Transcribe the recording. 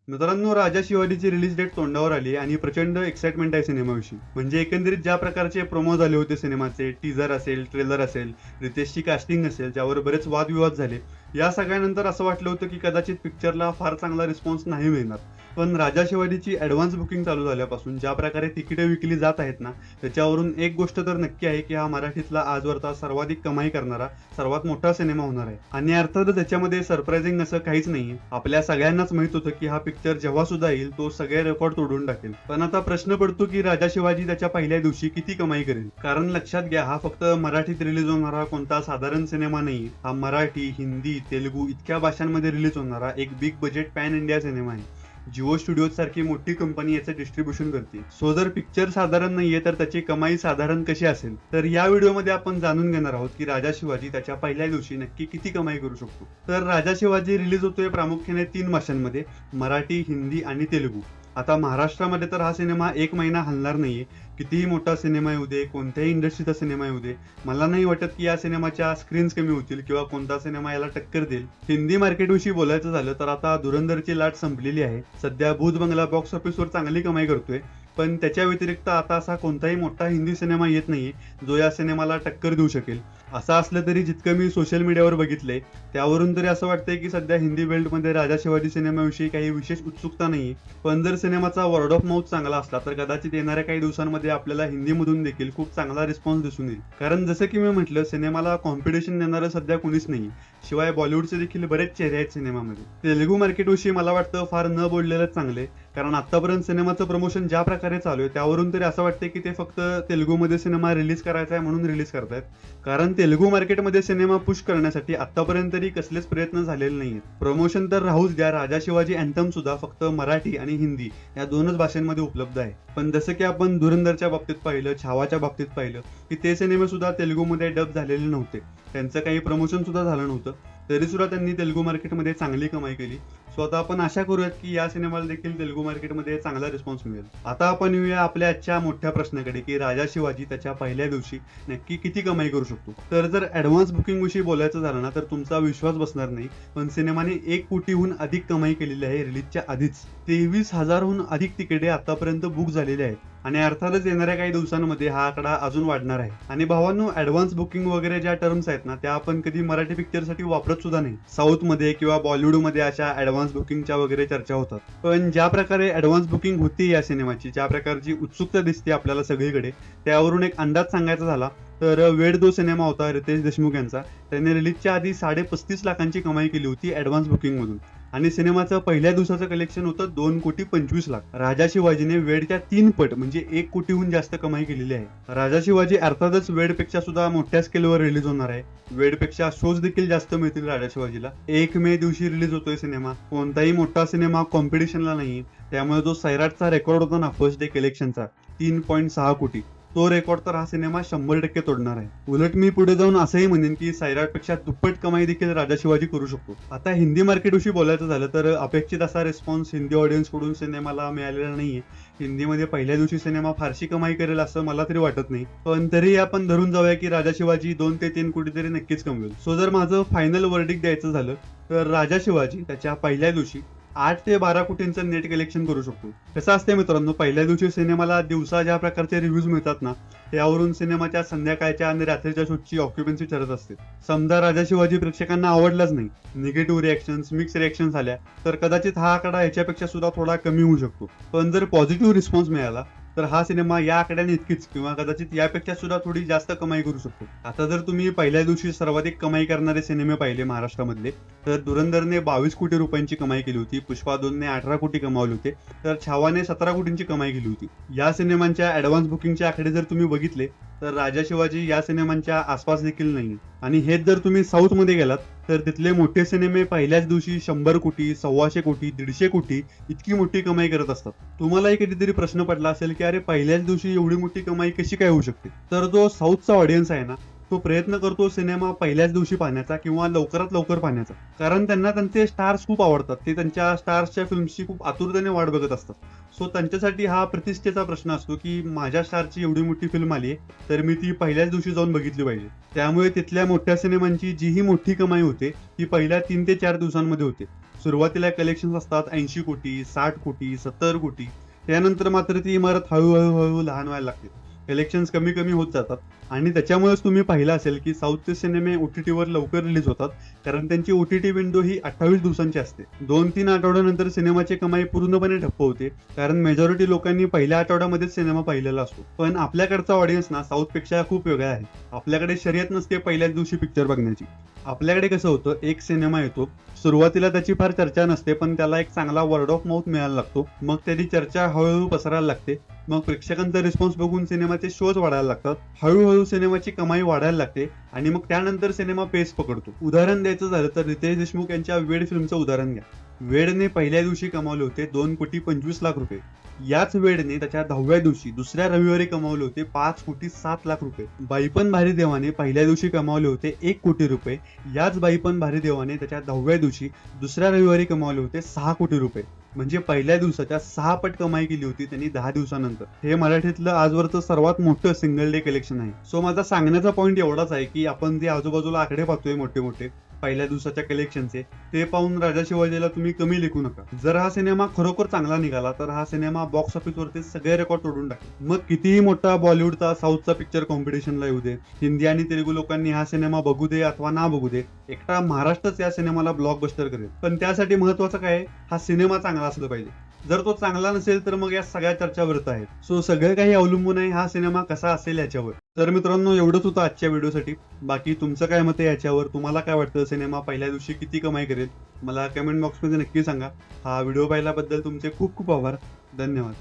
मित्रांनो, राजा शिवाजीची release date तोंडावर आली आणि प्रचंड एक्साइटमेंट आहे सिनेमाविषयी. म्हणजे एकंदरीत ज्या प्रकारचे प्रोमो झाले होते सिनेमाचे, टीझर असेल, ट्रेलर असेल, रितेशची कास्टिंग असेल, ज्यावर बरेच वादविवाद झाले. या सगळ्यानंतर असं वाटलं होतं की कदाचित पिक्चरला फार चांगला रिस्पॉन्स नाही मिळणार. पण राजा शिवाजीची ॲडव्हान्स बुकिंग चालू झाल्यापासून ज्या प्रकारे तिकिटे विकली जात आहेत ना, त्याच्यावरून एक गोष्ट तर नक्की आहे की हा मराठीतला आजवरचा सर्वाधिक कमाई करणारा सर्वात मोठा सिनेमा होणार आहे. आणि अर्थातच त्याच्यामध्ये सरप्रायझिंग असं काहीच नाहीये. आपल्या सगळ्यांनाच माहित होतं की हा पिक्चर जेव्हा सुद्धा येईल तो सगळे रेकॉर्ड तोडून टाकेल. पण आता प्रश्न पडतो की राजा शिवाजी त्याच्या पहिल्या दिवशी किती कमाई करेल. कारण लक्षात घ्या, हा फक्त मराठीत रिलीज होणारा कोणता साधारण सिनेमा नाही. हा मराठी, हिंदी, तेलुगू इतक्या भाषांमध्ये रिलीज होणारा एक big budget pan India cinema आहे. जिओ स्टुडिओज सारखी मोठी कंपनी याचं डिस्ट्रीब्युशन करते. सो जर पिक्चर साधारण नाहीये तर त्याची कमाई साधारण कशी असेल, तर या व्हिडिओमध्ये आपण जाणून घेणार आहोत की राजा शिवाजी त्याच्या पहिल्या दिवशी नक्की किती कमाई करू शकतो. तर राजा शिवाजी रिलीज होतोय प्रामुख्याने 3 भाषांमध्ये, मराठी, हिंदी आणि तेलुगू. आता महाराष्ट्रामध्ये तर हा सिनेमा 1 महिना हलणार नाहीये. कितीही मोठा सिनेमा येऊ दे, कोणत्याही इंडस्ट्रीचा सिनेमा येऊ दे, मला नाही वाटत की या सिनेमाच्या स्क्रीन्स कमी होतील किंवा कोणता सिनेमा याला टक्कर देईल. हिंदी मार्केटविषयी बोलायचं झालं तर आता धुरंधरची लाट संपलेली आहे. सध्या भूत बंगला बॉक्स ऑफिसवर चांगली कमाई करतोय. पण त्याच्या व्यतिरिक्त आता असा कोणताही मोठा हिंदी सिनेमा येत नाहीये जो या सिनेमाला टक्कर देऊ शकेल. असं असलं तरी जितकं मी सोशल मीडियावर बघितलंय त्यावरून तरी असं वाटतंय की सध्या हिंदी बेल्टमध्ये राजा शिवाजी सिनेमाविषयी काही विशेष उत्सुकता नाहीये. पण जर सिनेमाचा वर्ड ऑफ माउथ चांगला असला तर कदाचित येणाऱ्या काही दिवसांमध्ये आपल्याला हिंदीमधून देखील खूप चांगला रिस्पॉन्स दिसून येईल. कारण जसं की मी म्हटलं, सिनेमाला कॉम्पिटिशन देणारं सध्या कुणीच नाही. शिवाय बॉलिवूडचे देखील बरेच चेहरे आहेत सिनेमामध्ये. तेलुगू मार्केटविषयी मला वाटतं फार न बोललेलंच चांगले. कारण आतापर्यंत सिनेमाचं प्रमोशन ज्या प्रकारे चालू आहे त्यावरून तरी असं वाटतंय की ते फक्त तेलुगूमध्ये सिनेमा रिलीज करायचा आहे म्हणून रिलीज करतायत. कारण तेलुगू मार्केटमध्ये सिनेमा पुश करण्यासाठी आतापर्यंत तरी कसलेच प्रयत्न झालेले नाहीत. प्रमोशन तर राहूच द्या, राजा शिवाजी अँथम सुद्धा फक्त मराठी आणि हिंदी या 2च भाषांमध्ये उपलब्ध आहे. पण जसं की आपण धुरंधरच्या बाबतीत पाहिलं, छावाच्या बाबतीत पाहिलं की ते सिनेमे सुद्धा तेलुगूमध्ये डब झालेले नव्हते. त्यांचं काही प्रमोशन सुद्धा झालं नव्हतं. तरी सुद्धा त्यांनी तेलुगू मार्केटमध्ये चांगली कमाई केली. सो आता आपण आशा करूयात की या सिनेमाला देखील तेलुगू मार्केटमध्ये चांगला रिस्पॉन्स मिळेल. आता आपण येऊया आपल्या आजच्या मोठ्या प्रश्नाकडे की राजा शिवाजी त्याच्या पहिल्या दिवशी नक्की किती कमाई करू शकतो. तर जर ऍडव्हान्स बुकिंग विषयी बोलायचं झालं ना तर तुमचा विश्वास बसणार नाही, पण सिनेमाने 1 कोटीहून अधिक कमाई केलेली आहे रिलीजच्या आधीच. 23,000हून अधिक तिकिटे आतापर्यंत बुक झालेले आहेत. आणि अर्थातच येणाऱ्या काही दिवसांमध्ये हा आकडा अजून वाढणार आहे. आणि भावांनो, ऍडव्हान्स बुकिंग वगैरे ज्या टर्म्स आहेत ना त्या आपण कधी मराठी पिक्चरसाठी वापरत सुद्धा नाही. साऊथमध्ये किंवा बॉलिवूडमध्ये अशा ऍडव्हान्स बुकिंगच्या वगैरे चर्चा होतात. पण ज्या प्रकारे ऍडव्हान्स बुकिंग होती या सिनेमाची, ज्या प्रकारची उत्सुकता दिसते आपल्याला सगळीकडे, त्यावरून एक अंदाज सांगायचा झाला तर वेड दो सिनेमा होता रितेश देशमुख यांचा. त्याने रिलीजच्या आधी 35.5 लाखांची कमाई केली होती ऍडव्हान्स बुकिंग मधून. आणि सिनेमाचं पहिल्या दिवसाचं कलेक्शन होतं 2,25,00,000. राजा शिवाजीने वेडच्या 3 पट म्हणजे 1 कोटीहून जास्त कमाई केलेली आहे. राजा शिवाजी अर्थातच वेडपेक्षा सुद्धा मोठ्या स्केलवर रिलीज होणार आहे. वेडपेक्षा शोज देखील जास्त मिळतील राजा शिवाजीला. 1 मे दिवशी रिलीज होतोय सिनेमा. कोणताही मोठा सिनेमा कॉम्पिटिशनला नाही. त्यामुळे जो सैराटचा रेकॉर्ड होता ना फर्स्ट डे कलेक्शनचा 3.6 कोटी, तो रेकॉर्ड तर हा सिनेमा 100% तोडणार आहे. उलट मी पुढे जाऊन असंही म्हणेन की सैराटपेक्षा दुप्पट कमाई देखील राजा शिवाजी करू शकतो. आता हिंदी मार्केटविषयी बोलायचं झालं तर अपेक्षित असा रिस्पॉन्स हिंदी ऑडियन्स कडून सिनेमाला मिळालेला नाहीये. हिंदीमध्ये पहिल्या दिवशी सिनेमा फारशी कमाई करेल असं मला तरी वाटत नाही. पण तरी आपण धरून जाऊया की राजा शिवाजी 2 ते 3 कोटी तरी नक्कीच कमवेल. सो जर माझं फायनल वर्डिक द्यायचं झालं तर राजा शिवाजी त्याच्या पहिल्या दिवशी 8 ते 12 कोटींचं नेट कलेक्शन करू शकतो. कसं असते मित्रांनो, पहिल्या दिवशी सिनेमाला दिवसा ज्या प्रकारचे रिव्ह्यूज मिळतात ना त्यावरून सिनेमाच्या संध्याकाळच्या आणि रात्रीच्या शोची ऑक्युपन्सी ठरत असते. समजा राजा शिवाजी प्रेक्षकांना आवडलाच नाही, निगेटिव्ह रिएक्शन्स, मिक्स रिएक्शन्स आल्या, तर कदाचित हा आकडा याच्यापेक्षा सुद्धा थोडा कमी होऊ शकतो. पण जर पॉझिटिव्ह रिस्पॉन्स मिळाला तर हा सिनेमा या आकड्याने इतकीच किंवा कदाचित यापेक्षा सुद्धा थोडी जास्त कमाई करू शकतो. आता जर तुम्ही पहिल्या दिवशी सर्वाधिक कमाई करणारे सिनेमे पाहिले महाराष्ट्रामधले, तर धुरंधरने 22 कोटी रुपयांची कमाई केली होती, पुष्पा 2ने 18 कोटी कमावले होते, तर छावाने 17 कोटींची कमाई केली होती. या सिनेमांच्या ऍडव्हान्स बुकिंगचे आकडे जर तुम्ही बघितले तर राजा शिवाजी या सिनेमांच्या आसपास देखील नाही. आणि हेच जर तुम्ही साऊथ मध्ये गेलात तर तिथले मोठे सिनेमे पहिल्याच दिवशी 100 कोटी, 125 कोटी, 150 कोटी इतकी मोठी कमाई करत असतात. तुम्हालाही कधीतरी प्रश्न पडला असेल की अरे पहिल्याच दिवशी एवढी मोठी कमाई कशी काय होऊ शकते. तर जो साऊथचा ऑडियन्स आहे ना तो प्रयत्न करतो सिनेमा पहिल्याच दिवशी पाहण्याचा किंवा लवकरात लवकर पाहण्याचा. कारण त्यांना त्यांचे स्टार्स खूप आवडतात. ते त्यांच्या स्टार्सच्या फिल्मची खूप आतुरतेने वाट बघत असतात. सो त्यांच्यासाठी हा प्रतिष्ठेचा प्रश्न असतो की माझ्या स्टारची एवढी मोठी फिल्म आली आहे तर मी ती पहिल्याच दिवशी जाऊन बघितली पाहिजे. त्यामुळे तिथल्या मोठ्या सिनेमांची जीही मोठी कमाई होते ती पहिल्या 3 ते 4 दिवसांमध्ये होते. सुरुवातीला कलेक्शन असतात 80 कोटी, 60 कोटी, 70 कोटी. त्यानंतर मात्र ती इमारत हळूहळू लहान व्हायला लागते. कलेक्शन्स कमी कमी होत जातात आणि त्याच्यामुळेच तुम्ही पाहिलं असेल की साऊथचे सिनेमे OTT वर लवकर रिलीज होतात, कारण त्यांची OTT विंडो ही 28 दिवसांची असते. 2-3 आठवड्यानंतर सिनेमाची कमाई पूर्णपणे ठप्प होते, कारण मेजॉरिटी लोकांनी पहिल्या आठवड्यामध्येच सिनेमा पाहिलेला असतो. पण आपल्याकडचा ऑडियन्स ना साऊथपेक्षा खूप वेगळा आहे. आपल्याकडे शर्यत नसते पहिल्याच दिवशी पिक्चर बघण्याची. आपल्याकडे कसं होतं, एक सिनेमा येतो, सुरुवातीला त्याची फार चर्चा नसते, पण त्याला एक चांगला वर्ड ऑफ माउथ मिळायला लागतो. मग त्याची चर्चा हळूहळू पसरायला लागते. मग प्रेक्षकांचा रिस्पॉन्स बघून सिनेमाचे शोज वाढायला लागतात. हळूहळू सिनेमाची कमाई वाढायला लागते आणि मग त्यानंतर सिनेमा पेस पकडतो. उदाहरण द्यायचं झालं तर रितेश देशमुख यांच्या वेड फिल्मचं उदाहरण घ्या. वेडने पहिल्या दिवशी कमावले होते 2,25,00,000 रुपये. याच वेडने त्याच्या 10व्या दिवशी दुसऱ्या रविवारी कमावले होते 5,07,00,000 रुपये. बाई पण भारी देवाने पहिल्या दिवशी कमावले होते 1 कोटी रुपये. याच बाई पण भारी देवाने त्याच्या 10व्या दिवशी दुसऱ्या रविवारी कमावले होते 6 कोटी रुपये. म्हणजे पहिल्या दिवसाच्या 6 पट कमाई केली होती त्यांनी 10 दिवसानंतर. हे मराठीतलं आजवरचं सर्वात मोठं सिंगल डे कलेक्शन आहे. सो माझा सांगण्याचा पॉईंट एवढाच आहे की आपण जे आजूबाजूला आकडे पाहतोय मोठे मोठे पहिल्या दिवसाच्या कलेक्शनचे, ते पाहून राजा शिवाजीला तुम्ही कमी लेखू नका. जर हा सिनेमा खरोखर चांगला निघाला तर हा सिनेमा बॉक्स ऑफिसवरती सगळे रेकॉर्ड तोडून टाकेल. मग कितीही मोठा बॉलिवूडचा साऊथचा पिक्चर कॉम्पिटिशनला येऊ दे, हिंदी आणि तेलुगू लोकांनी हा सिनेमा बघू दे अथवा ना बघू दे, एकटा महाराष्ट्रच या सिनेमाला ब्लॉकबस्टर करेल. पण त्यासाठी महत्वाचं काय आहे, हा सिनेमा चांगला असला पाहिजे. जर तो चांगला नसेल तर मग या सगळ्या चर्चा व्यर्थ आहेत. सो सगळं काही अवलंबून आहे हा सिनेमा कसा असेल याच्यावर. तर मित्रांनो, एवढंच होतं आजच्या व्हिडिओसाठी. बाकी तुमचं काय मत आहे याच्यावर? तुम्हाला काय वाटतं, सिनेमा पहिल्या दिवशी किती कमाई करेल? मला कमेंट बॉक्समध्ये नक्की सांगा. हा व्हिडिओ पाहिल्याबद्दल तुमचे खूप खूप आभार. धन्यवाद.